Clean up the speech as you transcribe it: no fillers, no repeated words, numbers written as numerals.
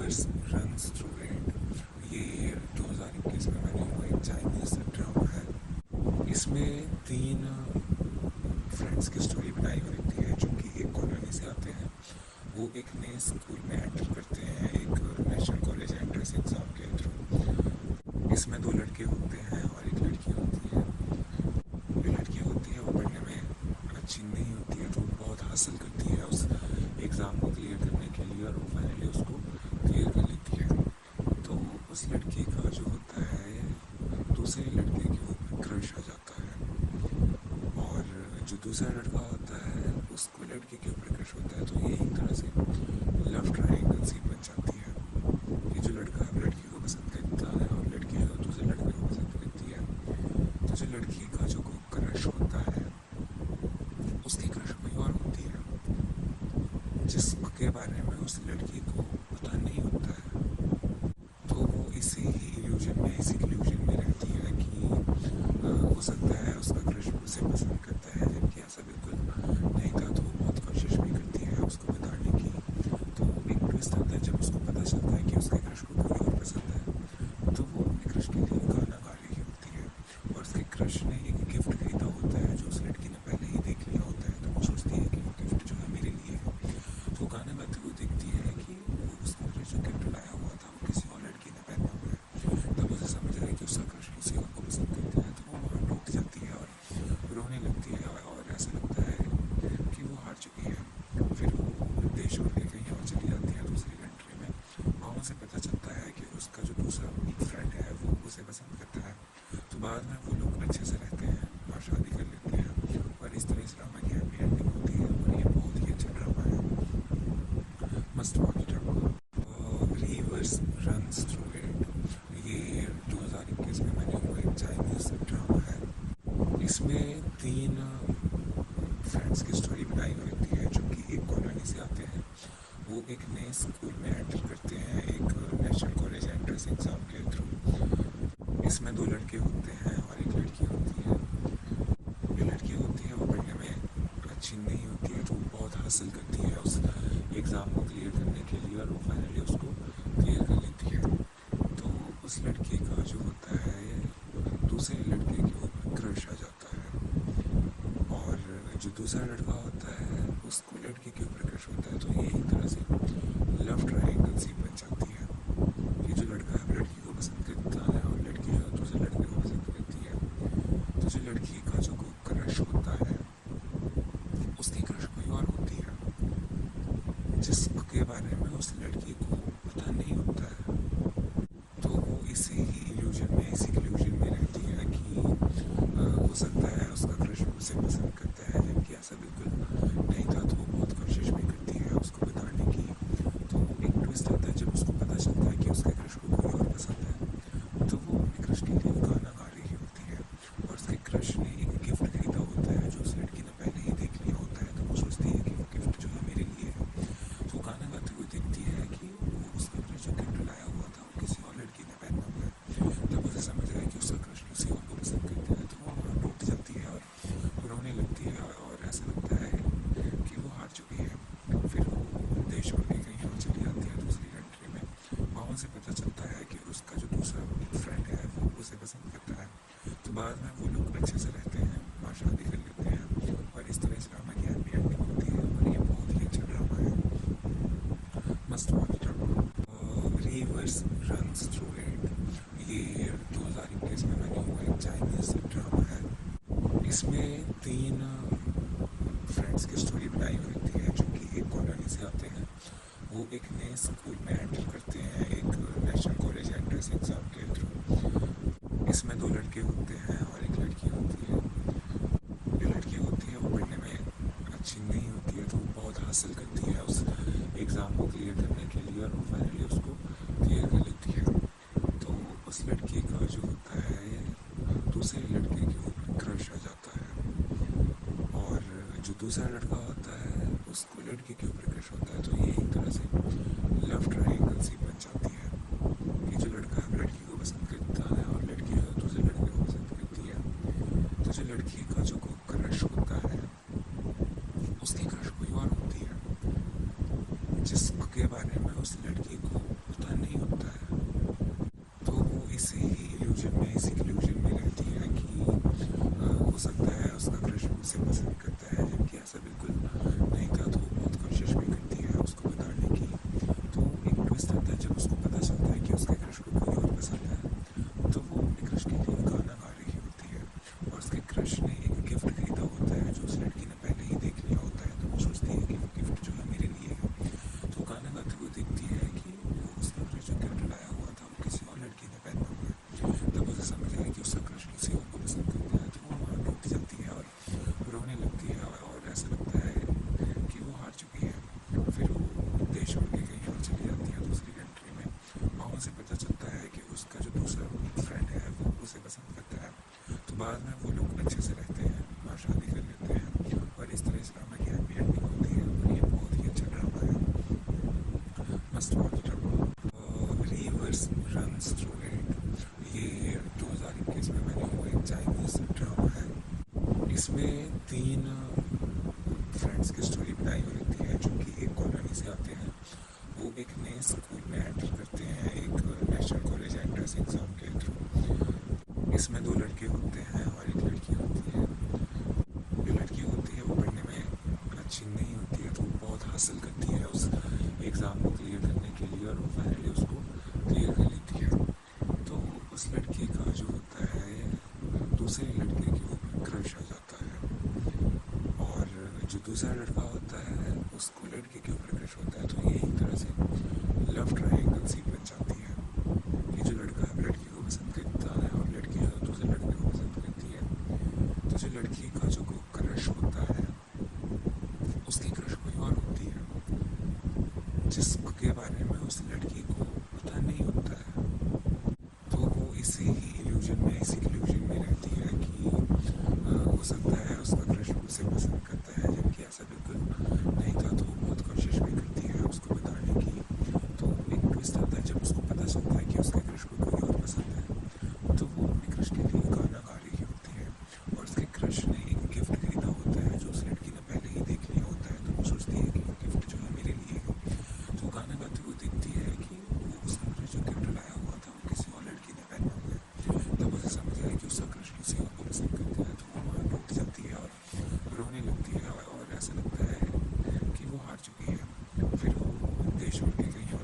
Universe runs through it. ये 2021 में बनी हुई एक चाइनीज ड्रामा है। इसमें तीन फ्रेंड्स की स्टोरी बनाई हुई रहती है जो कि एक कॉलोनी से आते हैं। वो एक नए स्कूल में एंटर करते हैं एक नेशनल कॉलेज एंट्रेंस एग्ज़ाम के थ्रू। इसमें दो लड़के होते हैं और एक लड़की होती है। जो लड़की होती है वो पढ़ने में अच्छी नहीं होती है, तो बहुत हासिल करती है उस एग्ज़ाम को क्लियर करने के लिए और वो फाइनली उसको क्लियर कर लेती है। तो उस लड़की का जो होता है दूसरे लड़के के ऊपर क्रश आ जाता है, और जो दूसरा लड़का होता है उसको लड़के के ऊपर क्रश होता है। तो ये एक तरह से लव ट्रायंगल सी बन जाती है कि जो लड़का लड़की को पसंद करता है और लड़की दूसरे लड़के को पसंद करती है। तो जो लड़की का जो क्रश होता है उसकी क्रश कोई और होती है जिसके बारे में उस लड़की को पता नहीं होता है। तो वो इसी इल्यूजन में इसी इल्यूजन में रहती है कि हो सकता है उसका क्रश उसे पसंद करता है, जबकि ऐसा बिल्कुल नहीं था। तो वो बहुत कोशिश भी करती है उसको बताने की। तो एक ट्विस्ट आता है जब उसको पता चलता है कि उसके क्रश को कोई और पसंद है। तो वो अपने क्रश के लिए गाना गा रही होती है, और उसके क्रश ने एक गिफ्ट खरीदा होता है जो उस लड़की ने पहले ही देख लिया होता है। तो वो सोचती है कि वो गिफ्ट जो है मेरे लिए है। तो गाना गाते हुए देखती है कि वो उसका जो गिफ्ट लाया हुआ था वो किसी और लड़की ने पहना हुआ है। तब उसे समझ आया कि उसका क्रश किसी और को पसंद करता है। तो वो वहाँ टूट जाती है और रोने लगती है, और ऐसा लगता है कि वो हार चुकी है। फिर वो देश छोड़ के कहीं और चली जाती है दूसरी कंट्री में। वहाँ से पता चलता है कि उसका जो दूसरा फ्रेंड है वो उसे पसंद करता है। तो बाद में वो लोग अच्छे से रहते हैं और शादी कर लेते हैं, और इस तरह इस ड्रामा की हैप्पी एंडिंग होती है। और ये बहुत ही अच्छा ड्रामा है, मस्ट वॉच इट आपको। Reverse runs through it. ये 2021 में बनी हुई एक चाइनीज ड्रामा है। इसमें तीन फ्रेंड्स की स्टोरी बनाई हुई रहती है जो कि एक कॉलोनी से आते हैं। वो एक नए स्कूल में एंटर करते हैं एक नेशनल कॉलेज एंट्रेंस एग्ज़ाम के थ्रू। इसमें दो लड़के होते हैं और एक लड़की होती है। जो लड़की होती है वो पढ़ने में अच्छी नहीं होती है, तो वो बहुत हासिल करती है उस एग्ज़ाम को क्लियर करने के लिए, और वो फाइनली उसको क्लियर कर लेती है। तो उस लड़की का जो होता है दूसरे लड़के के ऊपर क्रश आ जाता है, और जो दूसरा लड़का होता है उसको लड़के के ऊपर क्रश होता है। तो ये एक तरह से लव ट्रायंगल सी बन जाती है कि जो लड़का लड़की को पसंद करता है और लड़की दूसरे लड़के को पसंद करती है। तो जो लड़की का जो क्रश होता है उसकी क्रश कोई और होती है जिसके बारे में उस लड़की को पता नहीं होता है। तो वो इसी इल्यूजन में इसी इल्यूजन में रहती है कि हो सकता है उसका क्रश उसे पसंद करता है, जबकि ऐसा बिल्कुल नहीं था। तो वो बहुत कोशिश भी करती है उसको बताने की। तो एक ट्विस्ट आता है जब उसको पता चलता है कि उसके क्रश को कोई और पसंद है। तो वो अपने क्रश के लिए गाना गा रही होती है, और उसके क्रश ने एक गिफ्ट खरीदा होता है जो उस लड़की ने पहले ही देख लिया होता है। तो वो सोचती है कि वो गिफ्ट जो है मेरे लिए है। तो गाना गाते हुए देखती है कि वो उसका क्रश जो गिफ्ट लाया हुआ था वो किसी और लड़की ने पहना हुआ है। तब उसे समझ आया कि उसका क्रश किसी और को पसंद करता है। तो वो वहाँ टूट जाती है और रोने लगती है, और ऐसा लगता है कि वो हार चुकी है। फिर वो देश छोड़ के कहीं और चली जाती है दूसरी कंट्री में। वहाँ से पता चलता है कि उसका जो दूसरा फ्रेंड है वो उसे पसंद करता है। तो बाद में वो लोग अच्छे से रहते हैं और शादी कर लेते हैं, और इस तरह इस ड्रामा की हैप्पी एंडिंग होती है। और ये बहुत ही अच्छा ड्रामा है, मस्ट वॉच इट आपको। Reverse runs through it. ये 2021 में बनी हुई एक चाइनीज ड्रामा है। इसमें तीन फ्रेंड्स की स्टोरी बनाई हुई रहती है जो कि एक कॉलोनी से आते हैं। वो एक नए स्कूल में एंटर करते हैं एक नेशनल कॉलेज एंट्रेंस एग्ज़ाम के थ्रू। इसमें दो लड़के होते हैं और एक लड़की होती है। जो लड़की होती है वो पढ़ने में अच्छी नहीं होती है, तो वो बहुत हासिल करती है उस एग्ज़ाम को क्लियर करने के लिए, और वो फाइनली उसको क्लियर कर लेती है। तो उस लड़की का जो होता है दूसरे लड़के के ऊपर क्रश आ जाता है, और जो दूसरा लड़का होता है उसको लड़के के ऊपर क्रश होता है। तो ये एक तरह से लव ट्रायंगल सी बन जाती है कि जो लड़का लड़की को पसंद करता है और लड़की दूसरे लड़के को पसंद करती है। तो जो लड़की का जो क्रश होता है उसकी क्रश कोई और होती है जिसके बारे में उस लड़की को पता फ्रेंड्स की स्टोरी बताई हुई रहती है जो कि एक कॉलोनी से आते हैं। वो एक नए स्कूल में एंटर करते हैं एक नेशनल कॉलेज एंट्रेंस एग्ज़ाम के थ्रू। इसमें दो लड़के होते हैं और एक लड़की होती है। जो लड़की होती है वो पढ़ने में अच्छी नहीं होती है, तो वो बहुत हासिल करती है उस एग्ज़ाम को क्लियर करने के लिए, और वो फाइनली उसको क्लियर कर लेती है। तो उस लड़के का जो होता है दूसरे लड़के के ऊपर क्रश आ जाता है, और जो दूसरा लड़का होता है उसको लड़के के ऊपर क्रश होता है। तो ये एक तरह से लव ट्रायंगल सी बन जाती है कि जो लड़का लड़की को पसंद करता है और लड़की दूसरे लड़के को पसंद करती है। तो जो लड़की का जो क्रश होता है उसकी क्रश कोई और होती है जिसके बारे में उस लड़की को पता नहीं होता है। तो वो इसी ही इल्यूजन में, इसी इल्यूजन में रहती है कि हो सकता है उसका क्रश उसे पसंद करता है, जबकि ऐसा बिल्कुल नहीं था। तो वो बहुत कोशिश भी करती है उसको बताने की। तो एक ट्विस्ट आता है जब उसको पता चलता है कि उसके क्रश को कोई और पसंद है। तो वो अपने क्रश के लिए गाना गा रही होती है, और उसके क्रश ने एक गिफ्ट खरीदा होता है जो उस लड़की ने पहले ही देख लिया होता है। तो वो सोचती है कि वो गिफ्ट जो है मेरे लिए है। तो गाना गाते हुए देखती है कि वो उसका क्रश जो गिफ्ट लाया हुआ था वो किसी और लड़की ने पहना हुआ है। तब उसे समझ आया कि उसका क्रश किसी और को पसंद करता है। तो वो वहाँ टूट जाती है और रोने लगती है, और ऐसा लगता है कि वो हार चुकी है। फिर वो देश छोड़ के कहीं और